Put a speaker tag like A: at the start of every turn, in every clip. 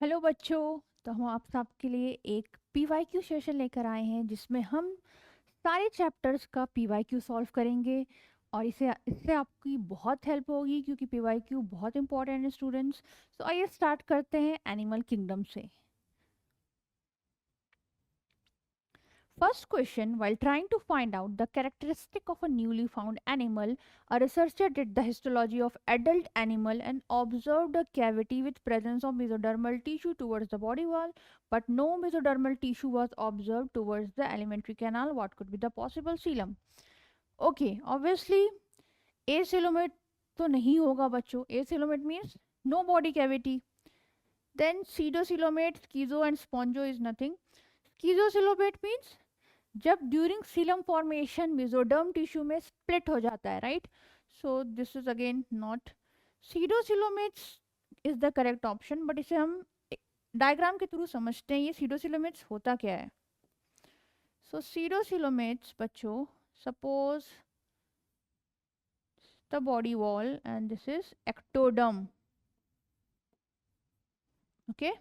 A: Hello बच्चों। तो हम आप सबके लिए एक पीवाईक्यू सेशन लेकर आए हैं जिसमें हम सारे चैप्टर्स का पीवाईक्यू सॉल्व करेंगे। और इसे इससे आपकी बहुत हेल्प होगी क्योंकि पीवाईक्यू बहुत इंपॉर्टेंट है स्टूडेंट्स। तो आइए स्टार्ट करते हैं एनिमल किंगडम से। First question: while trying to find out the characteristic of a newly found animal, a researcher did the histology of adult animal and observed a cavity with presence of mesodermal tissue towards the body wall, but no mesodermal tissue was observed towards the alimentary canal. What could be the possible coelom? Okay, obviously acoelomate तो नहीं होगा बच्चों. Acoelomate means no body cavity. Then pseudocoelomate, schizo and sponjo is nothing. Schizocoelomate means जब during Seelam formation mesoderm tissue में split हो जाता है, right. So this is again not. Pseudocoelomates is the correct option, but इसे हम diagram के through समझते हैं ये सीडोसिलोमेट्स होता क्या है. सो सीडोसिलोमेट्स बच्चों, suppose the body wall and this is ectoderm. Okay,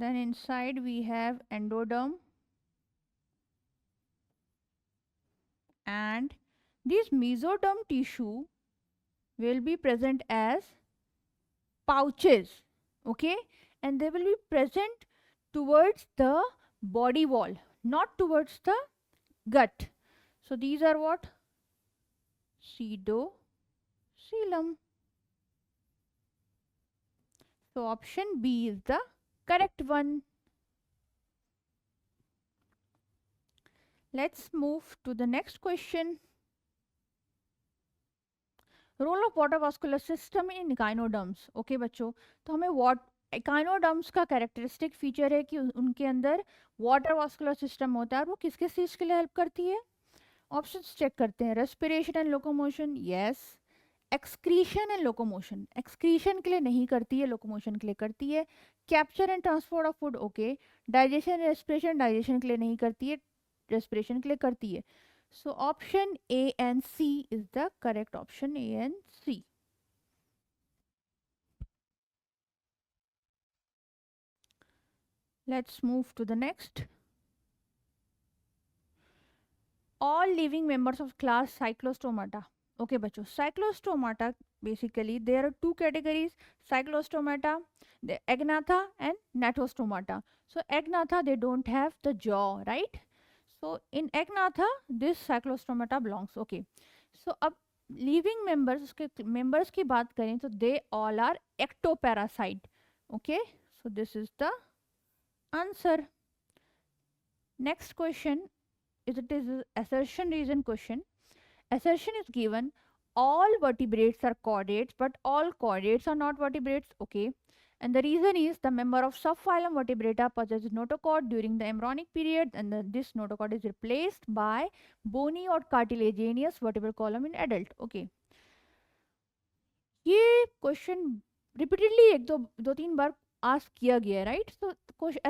A: then inside we have endoderm, and this mesoderm tissue will be present as pouches. Okay, and they will be present towards the body wall, not towards the gut. So these are what? Pseudocoelom. So option B is the correct one. Let's move to the next question. Role of water vascular system in echinoderms. Okay बच्चों, तो हमें echinoderms का characteristic feature है कि उनके अंदर water vascular system होता है. और वो किस किस चीज़ के लिए हेल्प करती है? ऑप्शंस चेक करते हैं. Respiration and locomotion, yes. Excretion and locomotion, excretion के लिए नहीं करती है, लोकोमोशन के लिए करती है. Capture and transport of food, okay. Digestion respiration, digestion के लिए नहीं करती है, रेस्पिरेशन के लिए करती है. So option A and C is the correct option. A and C. Let's move to the next. All living members of class Cyclostomata. Okay बच्चों, Cyclostomata basically there are two categories: Cyclostomata, the Agnatha and Natostomata. So Agnatha, they don't have the jaw, right? So in Agnatha this Cyclostomata belongs. Okay, so अब living members के members की बात करें तो they all are ectoparasite. Okay, so this is the answer. Next question it is assertion reason question. Assertion is given: all vertebrates are chordates but all chordates are not vertebrates. Okay, and the reason is the member of subphylum vertebrata possesses notochord during the embryonic period, and this notochord is replaced by bony or cartilaginous vertebral column in adult. Okay, ये question repeatedly एक दो दो तीन बार ask किया गया है, right. तो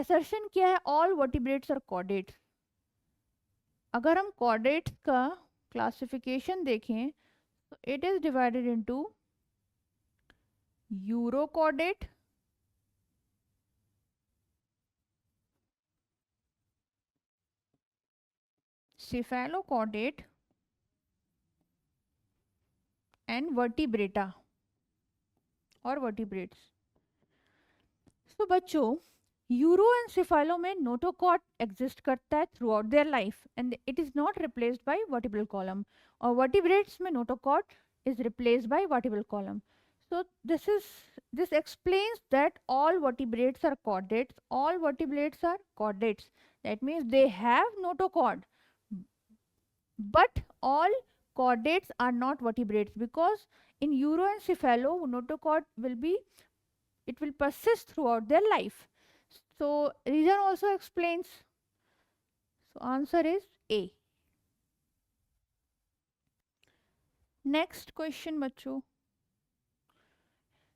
A: assertion क्या है? ऑल वर्टिब्रेट्स और कॉर्डेट्स. अगर हम कॉर्डेट्स का क्लासिफिकेशन देखें तो it is divided into urochordate, cephalochordate and vertebrata और वर्टिब्रेट्स. तो बच्चों, यूरो एंड सिफाइलो में नोटोकॉट एग्जिस्ट करता है through out their life and it is not replaced by vertebral column. और वर्टिब्रेट्स में नोटोकॉट is replaced by vertebral column. So this explains that all vertebrates are chordates. All vertebrates are chordates. That means they have notochord. But all chordates are not vertebrates because in Euro and Cephalo, notochord it will persist throughout their life. So reason also explains. So answer is A. Next question बच्चों.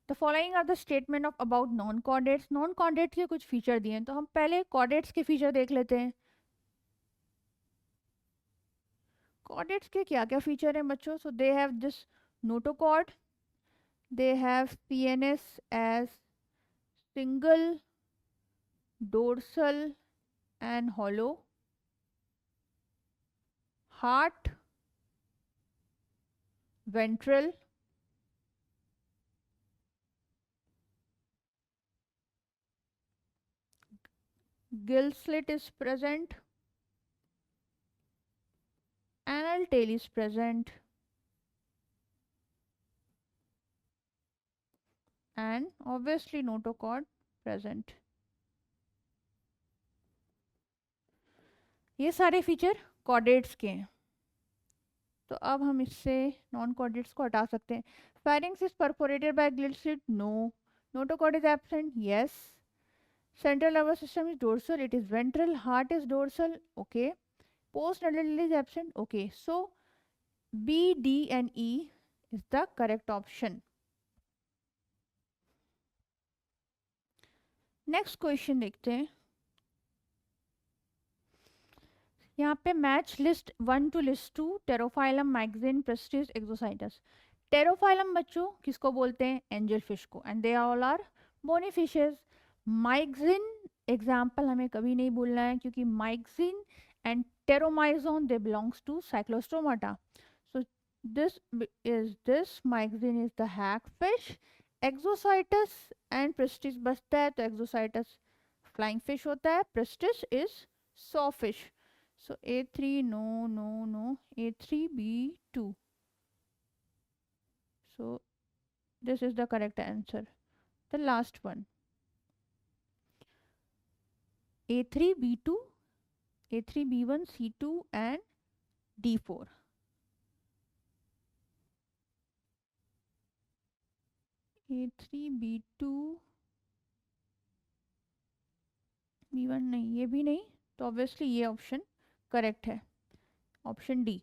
A: The following are the statement of about non chordates. Non chordates के कुछ feature दिए हैं, तो हम पहले chordates के feature देख लेते हैं. Chordates के क्या क्या फीचर हैं बच्चों? So they have this notochord, They have CNS as single, dorsal, and hollow. Heart, ventral. Gill slit is present. Anal tail is present. And obviously notochord present. ये सारे फीचर कॉर्डेट्स के हैं, तो अब हम इससे नॉन कॉर्डेट्स को हटा सकते हैं. Pharynx is perforated by gill slit. No. Notochord is absent. Yes. Central nervous system is dorsal. It is ventral. Heart is dorsal. Okay. Postnasal is absent. Okay. So B, D, and E is the correct option. Next question देखते हैं. यहाँ पे match list 1 to list 2 Pterophyllum, Myxine, Pristis, Exocoetus. Pterophyllum बच्चों किसको बोलते हैं? Angel fish को. And they all are bony fishes. Myxine example हमें कभी नहीं भूलना है, क्योंकि Myxine and Petromyzon they belongs to Cyclostomata. So this Myxine is the hag fish. Exocoetus and Pristis बचता है, तो एक्सोसाइटस फ्लाइंग फिश होता है, Pristis is saw fish. So A3, no, no, no. A3B2. So this is the correct answer. The last one. A3B2, A3B1, C2 and D4. A3B2, B1 नहीं, ये भी नहीं, तो ऑब्वियसली ये ऑप्शन करेक्ट है, option D.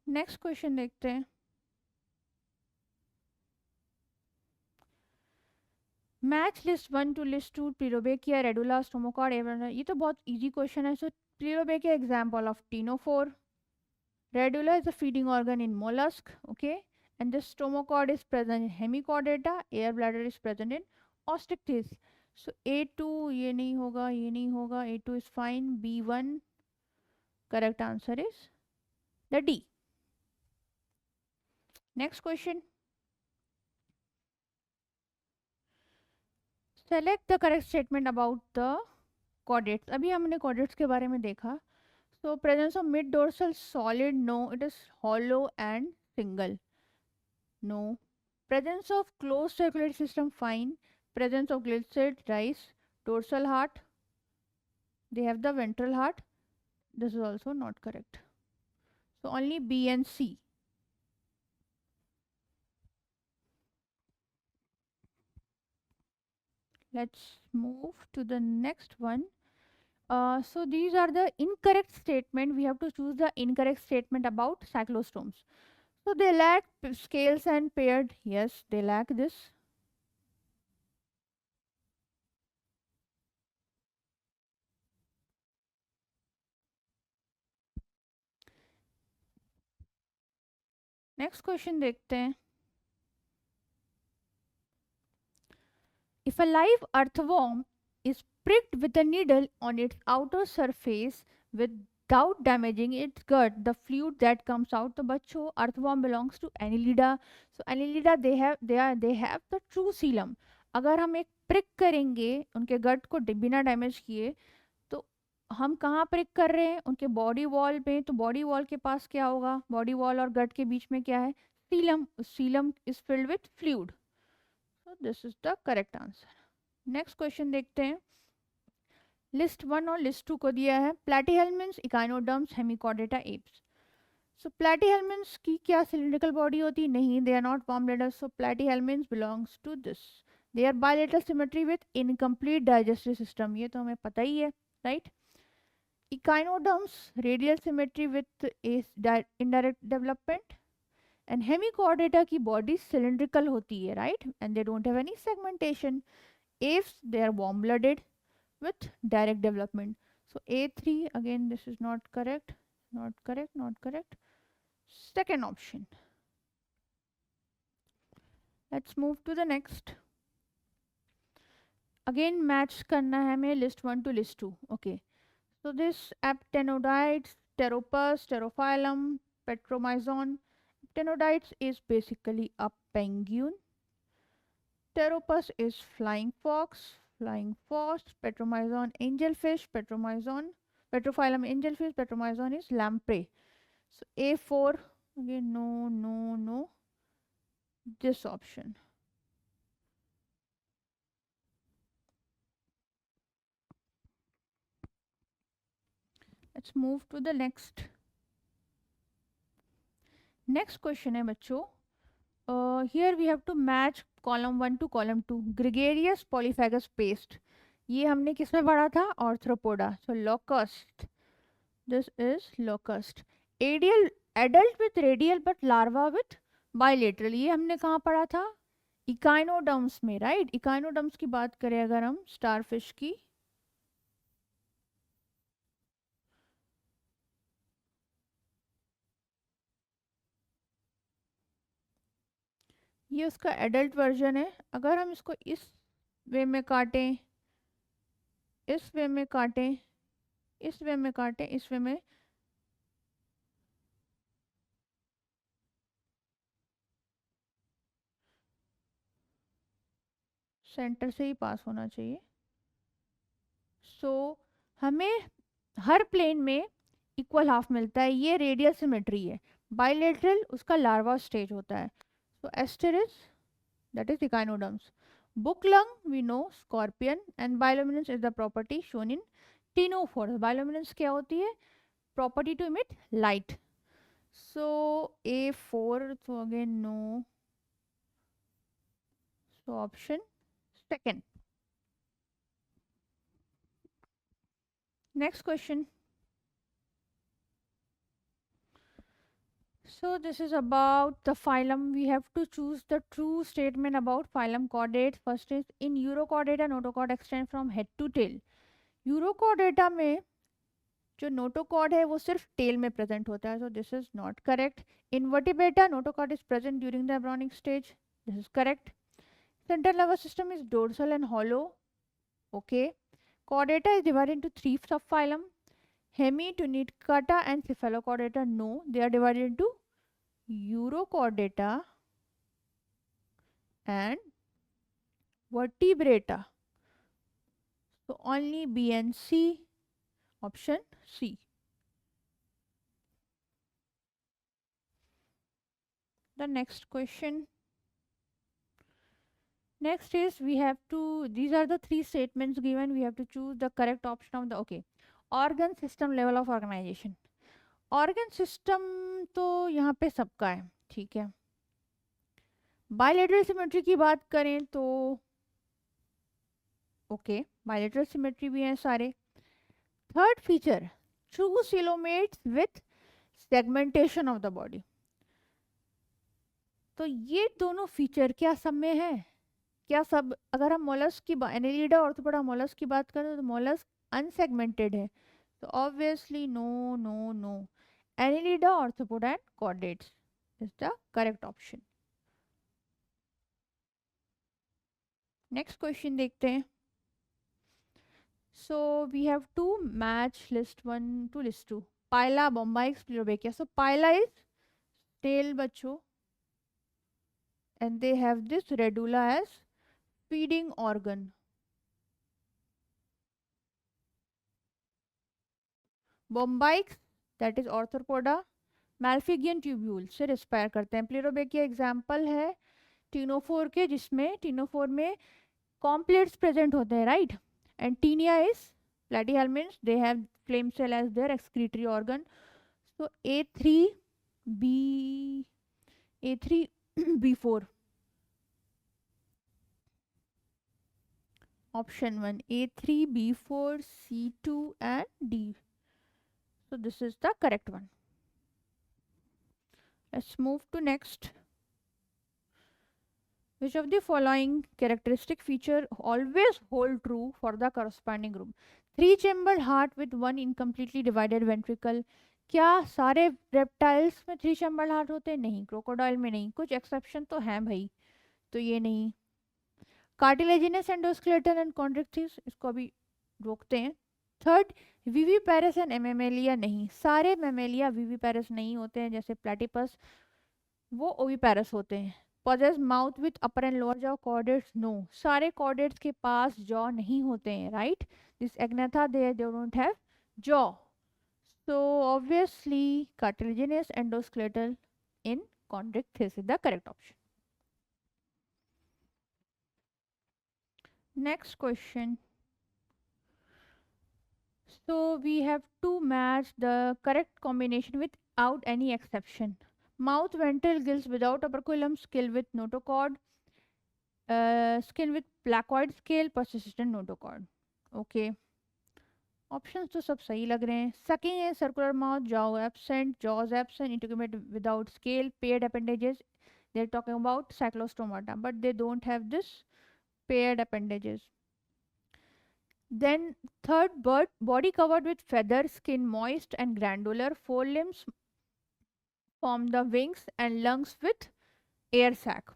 A: Next question देखते हैं. Match list 1 to list 2 Pleurobrachia, radula, stomochord. ये तो बहुत इजी क्वेश्चन है. So Pleurobrachia example of ctenophore. Radula is a feeding organ in mollusk, okay, and the stomachord is present in hemichordata. Air bladder is present in osteichthyes. So A2 ये नहीं होगा, ये नहीं होगा. A2 is fine. B1 correct answer is the D. Next question. Select the correct statement about the chordates. अभी हमने chordates के बारे में देखा. So presence of mid dorsal solid, no. It is hollow and single, no. Presence of closed circulatory system, fine. Presence of glisted, rice. Dorsal heart, they have the ventral heart. This is also not correct. So only B and C. Let's move to the next one. So these are the incorrect statement. We have to choose the incorrect statement about cyclostomes. So they lack scales and paired. Yes, they lack this. Next question देखते हैं. If a live earthworm is pricked with a needle on its outer surface without damaging its gut, the fluid that comes out. तो बच्चों earthworm belongs to Annelida. So Annelida they have the true coelom. अगर हम एक prick करेंगे उनके gut को बिना damage किए, तो हम कहाँ prick कर रहे हैं? उनके बॉडी वॉल में. तो बॉडी वॉल के पास क्या होगा? बॉडी वॉल और गट के बीच में क्या है? Coelom. Coelom is filled with fluid. So this is the correct answer. Next question देखते हैं. लिस्ट 1 और लिस्ट 2 को दिया है. Platyhelminthes, echinoderms, Hemichordata, apes. So Platyhelminthes की क्या सिलिंड्रिकल बॉडी होती? नहीं, they are not warm blooders. So Platyhelminthes belongs to this. They are bilateral symmetry with incomplete digestive system. ये तो हमें पता ही है, right. Echinoderms radial symmetry with indirect development. And Hemichordata की बॉडी सिलिंड्रिकल होती है, right, and they don't have any segmentation. Apes, they are warm blooded with direct development. So A3, again this is not correct, not correct, not correct. Second option. Let's move to the next. Again match करना है हमें list 1 to list 2. Okay. So this aptenoids, pteropus, pterophyllum, petromyzon. Aptenoids is basically a penguin. Pteropus is flying fox, flying fox. Petromyzon angelfish, petromyzon, petrophyllum angelfish, petromyzon is lamprey. So A4, again no, no, no. This option. Let's move to the next. Next question है बच्चों. Here we have to match column 1 to column 2. Gregarious polyphagous paste. ये हमने किस में पढ़ा था? Arthropoda. So locust. This is locust. Adial, adult with radial but larva with bilateral. ये हमने कहाँ पढ़ा था? Echinoderms में, right? Echinoderms की बात करें अगर हम starfish की, ये उसका एडल्ट वर्जन है. अगर हम इसको इस वे में काटें, इस वे में काटें, इस वे में काटें, इस वे में, सेंटर से ही पास होना चाहिए. सो हमें हर प्लेन में इक्वल हाफ मिलता है. ये रेडियल सिमेट्री है. बाइलेटरल उसका लार्वा स्टेज होता है. सो एस्टेरिस that is echinoderms. Book lung we know scorpion and bioluminescence is the property shown in ctenophores. Bioluminescence क्या होती है? Property to emit light. So A4, so again no. So option second. Next question. So this is about the phylum. We have to choose the true statement about phylum chordates. First is in Urochordata notochord extend from head to tail. Urochordata में जो notochord है वो सिर्फ tell में present होता है. So this is not correct. Invertebrata notochord is present during the embryonic stage. This is correct. Central nervous system is dorsal and hollow. Okay. Chordata is divided into three subphylum. Hemitunicata and Cephalochordata, no, they are divided into Urochordata and Vertebrata. So only B and C. Option C. The next question. Next is we have to, these are the three statements given. We have to choose the correct option of the, okay. Organ system level of organization. Organ system तो यहाँ पे सबका है, ठीक है. Bilateral symmetry की बात करें तो ओके, बायलेटरल सिमेट्री भी हैं सारे. Third feature true coelomates with segmentation of the body. तो ये दोनों फीचर क्या सब में है? क्या सब, अगर हम मोलस्क की एनेलिडा ऑर्थोपोडा मोलस्क की बात करें तो मोलस्क अनसेगमेंटेड है. तो obviously no no no. Annelida Arthropoda and chordates is the correct option. Next question देखते हैं. So we have to match list 1 to list 2. Pila, Bombyx, Sclerobrachia. So Pila is tell बच्चों, and they have this radula as feeding organ. Bombyx, that is arthropoda, malpighian tubule से respire करते हैं. प्लेरोबेकिया example है ctenophore के, जिसमें ctenophore में कॉम्प्लेट्स present होते हैं, right. And Taenia is platyhelminths, they have flame cell as their excretory organ. So A3B4. Option 1 A3, B4, C2 and D. So this is the correct one. Let's move to next. Which of the following characteristic feature always hold true for the corresponding group? Three chambered heart with one incompletely divided ventricle. क्या सारे reptiles में three chambered heart होते हैं? नहीं। Crocodile में नहीं, कुछ exception तो हैं भाई, तो ये नहीं। कार्टिलेजिनस एंडोस्केलेटन एंड कॉन्ड्रिक्टिस, इसको अभी रोकते हैं। थर्ड, विवीपैरस एंड एमेमेलिया, नहीं, सारे मेमेलिया विवीपैरस नहीं होते हैं, जैसे प्लेटिपस वो ओविपैरस होते हैं। Possess mouth with upper and lower jaw chordates, no, सारे कॉर्डेट्स के पास जॉ नहीं होते हैं, right. This Agnatha they don't have jaw, so obviously cartilaginous endoskeletal in chondrichthyes is the correct option. Next question. So we have to match the correct combination without any exception. Mouth, ventral gills without operculum, skill with notochord, skin with placoid scale, persistent notochord. Okay. Options तो सब सही लग रहे हैं। Sucking है, circular mouth, जाओ absent, jaws absent, integrate without scale, paired appendages. They're talking about cyclostomata, but they don't have this paired appendages. Then third, bird body covered with feather, skin moist and granular, forelimbs form the wings and lungs with air sac.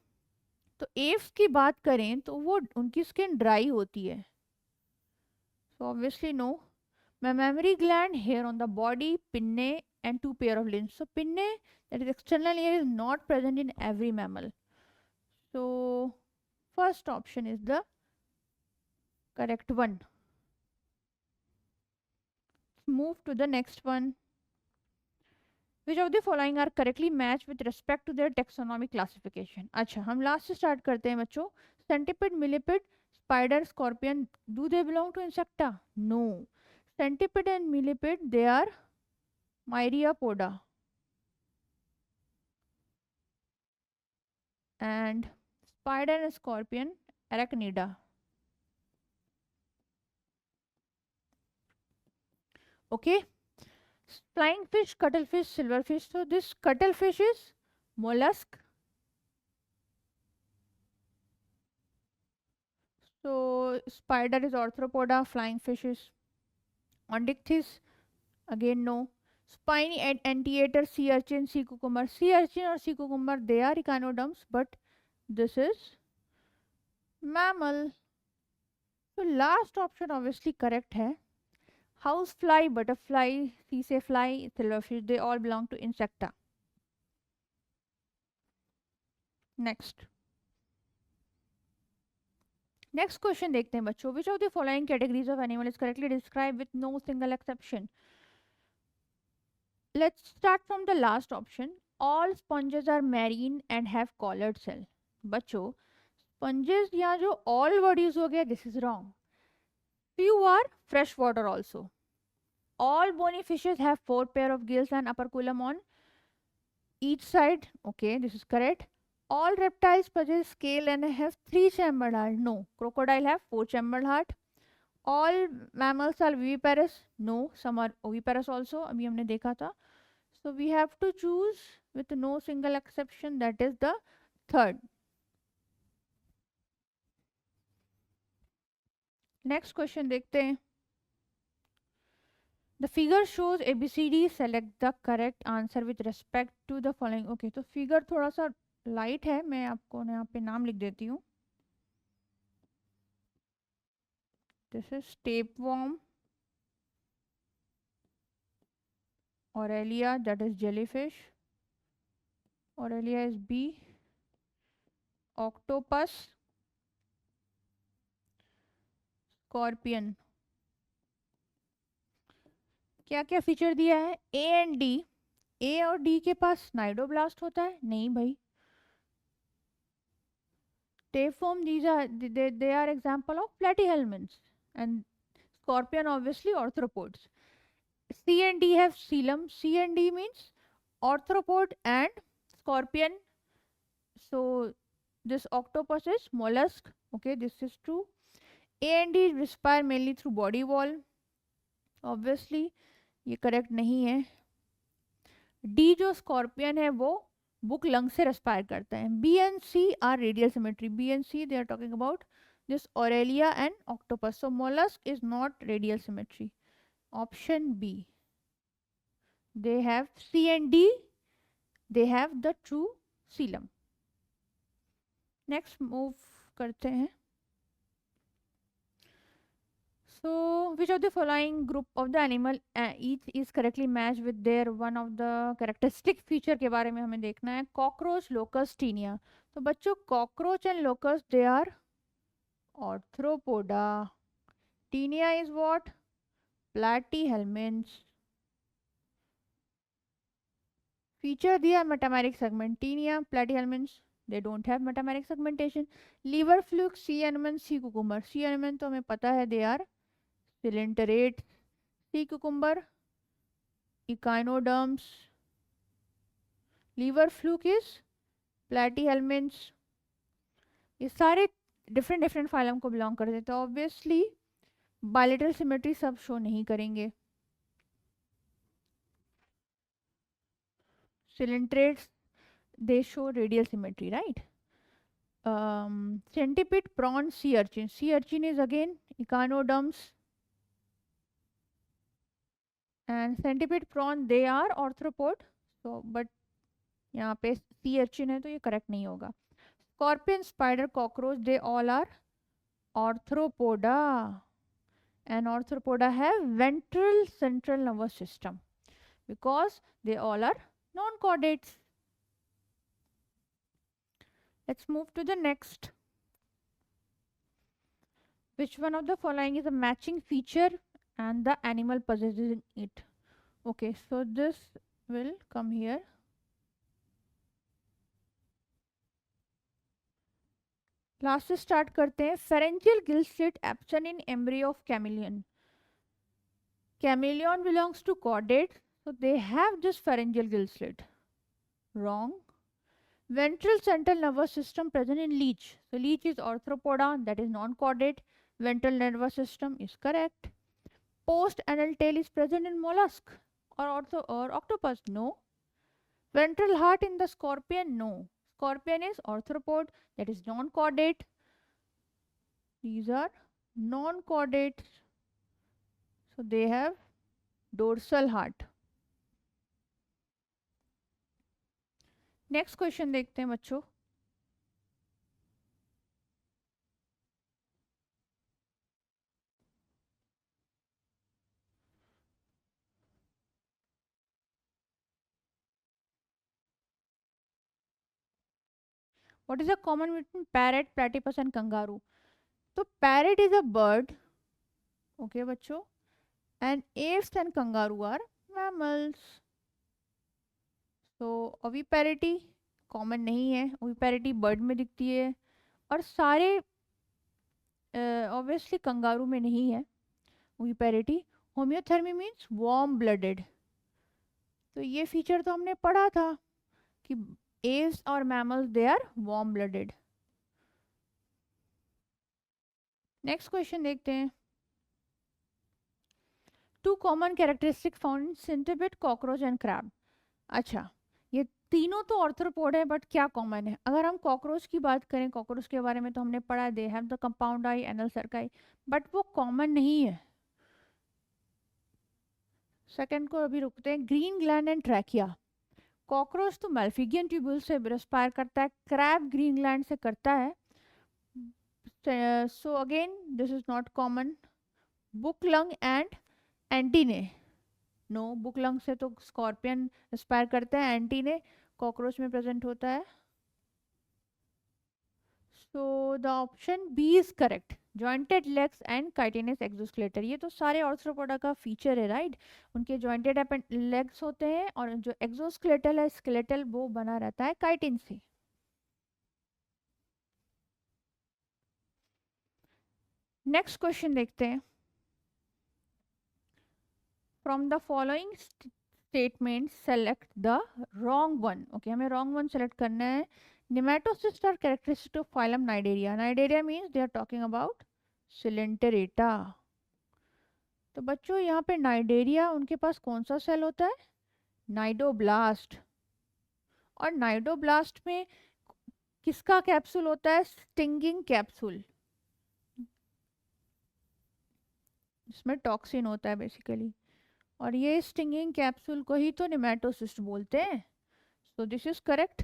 A: तो Aves की बात करें तो वो उनकी skin dry होती है, so obviously no. Mammary gland, hair on the body, pinnae, and two pair of limbs. So pinnae, that is external ear, is not present in every mammal. So first option is the correct one. Move to the next one. Which of the following are correctly matched with respect to their taxonomic classification? अच्छा, हम last से start करते हैं बच्चों. Centipede, millipede, spider, scorpion, do they belong to insecta? No. Centipede and millipede, they are myriapoda. And spider and scorpion, arachnida. Okay. Flying fish, cuttlefish, silverfish. So this cuttlefish is mollusk. So spider is arthropoda, flying fish is Onyctis. Again no. Spiny and anteater, sea urchin, sea cucumber. Sea urchin or sea cucumber, they are echinoderms, but this is mammal. So last option obviously correct hai. Housefly, butterfly, sisay fly, silverfish, they all belong to insecta. Next. Next question देखते हैं बच्चों. Which of the following categories of animal is correctly describe with no single exception. Let's start from the last option. All sponges are marine and have collared cell. बच्चों sponges या जो all word use हो गया, this is wrong. Few are fresh water also. All bony fishes have four pair of gills and operculum on each side. Okay, this is correct. All reptiles possess scale and have three chambered heart. No. Crocodile have four chambered heart. All mammals are viviparous. No. Some are oviparous also. अभी हमने देखा था. So we have to choose with no single exception. That is the third. Next question देखते हैं. The figure shows ABCD. Select the correct answer with respect to the following. Okay, तो figure थोड़ा सा light है, मैं आपको यहाँ पे नाम लिख देती हूँ. This is tapeworm, Aurelia, that is jellyfish. Aurelia is B. Octopus, Scorpion. क्या क्या फीचर दिया है? A and D. ए और डी के पास स्नाइडोब्लास्ट होता है? नहीं भाई. Tapeworm, they are example of platyhelminths, and scorpion obviously arthropods. C and D have coelom. C and D means arthropod and scorpion. So this octopus is mollusk. Okay, this is true. A and D respire mainly through body wall. Obviously ये correct नहीं है. D जो scorpion है वो book lung से respire करता है. B and C are radial symmetry. B and C they are talking about This Aurelia and octopus. So mollusk is not radial symmetry. Option B. They have C and D. They have the true coelom. Next move करते हैं. So, which of the following group of the animal each is correctly matched with their one of the characteristic feature के बारे में हमें देखना है. Cockroach, locust, tinea. तो बच्चों cockroach and locust they are arthropoda. Tinea is what? Platyhelminths. Feature दिया metameric segment. Tinea, platyhelminths. They don't have metameric segmentation. Liver fluke, sea anemone, sea cucumber. Sea anemone तो हमें पता है they are ciliated. Sea cucumber, echinoderms. Liver fluke is platyhelminths. ये सारे different different phylum को belong करते हैं तो ऑब्वियसली बायलेटरल सिमेट्री सब शो नहीं करेंगे. Ciliates they show radial symmetry, right? Centipede, prawn, sea urchin. Sea urchin is again echinoderms. And centipede, prawn they are arthropod. So but यहाँ पे sea urchin है तो ये correct नहीं होगा. Scorpion, spider, cockroach they all are arthropoda. And arthropoda have ventral central nervous system because they all are non-chordates. Let's move to the next. Which one of the following is a matching feature and the animal possesses it? Okay, so this will come here. Last से start करते हैं. Pharyngeal gill slit absent in embryo of chameleon. Chameleon belongs to chordates, so they have just pharyngeal gill slit. Wrong. Ventral central nervous system present in leech. So leech is arthropoda, that is non-chordate. Ventral nervous system is correct. Post anal tail is present in mollusk or octopus. No. Ventral heart in the scorpion. No. Scorpion is arthropod, that is non-chordate. These are non-chordate. So they have dorsal heart. Next question देखते हैं बच्चों. What is the common between parrot, platypus and kangaroo? तो parrot is a bird. Okay बच्चों. And apes and kangaroo are mammals. So oviparity common नहीं है. oviparity bird में दिखती है और सारे ऑब्वियसली कंगारू में नहीं है oviparity. होम्योथर्मी means warm blooded. तो ये फीचर तो हमने पढ़ा था कि apes और mammals they are warm blooded. Next question देखते हैं. Two common characteristic found in centipede, cockroach and crab. अच्छा ये तीनों तो ऑर्थ्रोपोड है बट क्या कॉमन है? अगर हम कॉकरोच की बात करें, कॉकरोच के बारे में तो हमने पढ़ा they have the compound eye, anal cerci, but वो कॉमन नहीं है. सेकंड को अभी रुकते हैं. Green gland and trachea. Cockroach तो मैल्फिगियन ट्यूब्यूल से रेस्पायर करता है, क्रैब ग्रीन ग्लैंड से करता है. So again this is not common. Book lung and antennae. No, book lung से तो स्कॉर्पियन रेस्पायर करता है, एंटीने कॉकरोच में प्रेजेंट होता है. So the option B is correct. Jointed legs and chitinous exoskeleton, ये तो सारे ऑर्थ्रोपोडा का फीचर है, राइट? उनके जॉइंटेड लेग्स होते हैं और जो एक्सोस्केलेटल है, स्केलेटल, वो बना रहता है काइटिन से. नेक्स्ट क्वेश्चन देखते हैं. From the following statement select the wrong one. Okay, हमें रॉन्ग वन सेलेक्ट करना है. Nematocysts are characteristic of phylum Cnidaria. Cnidaria means they are talking about Coelenterata. तो बच्चों यहाँ पे नाइडेरिया, उनके पास कौन सा सेल होता है? नाइडोब्लास्ट. और नाइडोब्लास्ट में किसका कैप्सूल होता है? Stinging capsule. इसमें टॉक्सिन होता है बेसिकली, और ये स्टिंगिंग कैप्सूल को ही तो नेमेटोसिस्ट बोलते हैं. So this is correct.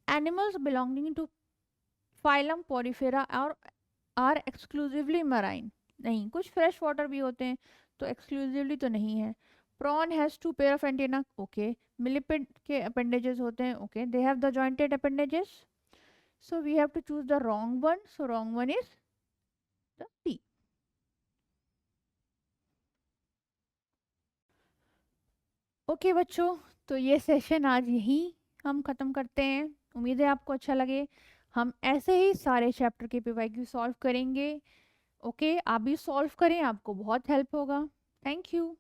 A: Animals belonging to phylum Porifera और आर एक्सक्लूसिवली मराइन. नहीं, कुछ फ्रेश वाटर भी होते हैं, तो एक्सक्लूसिवली तो नहीं है. Prawn has two pair of antennae. Okay. Millipede के अपेंडेजेस होते हैं. Okay, they have the jointed appendages. So we have to choose the wrong one. So wrong one is the T. Okay बच्चों, तो ये session आज यहीं हम ख़त्म करते हैं. उम्मीद है आपको अच्छा लगे. हम ऐसे ही सारे चैप्टर के पीवाईक्यू सॉल्व करेंगे. ओके, आप भी सॉल्व करें, आपको बहुत हेल्प होगा. Thank you.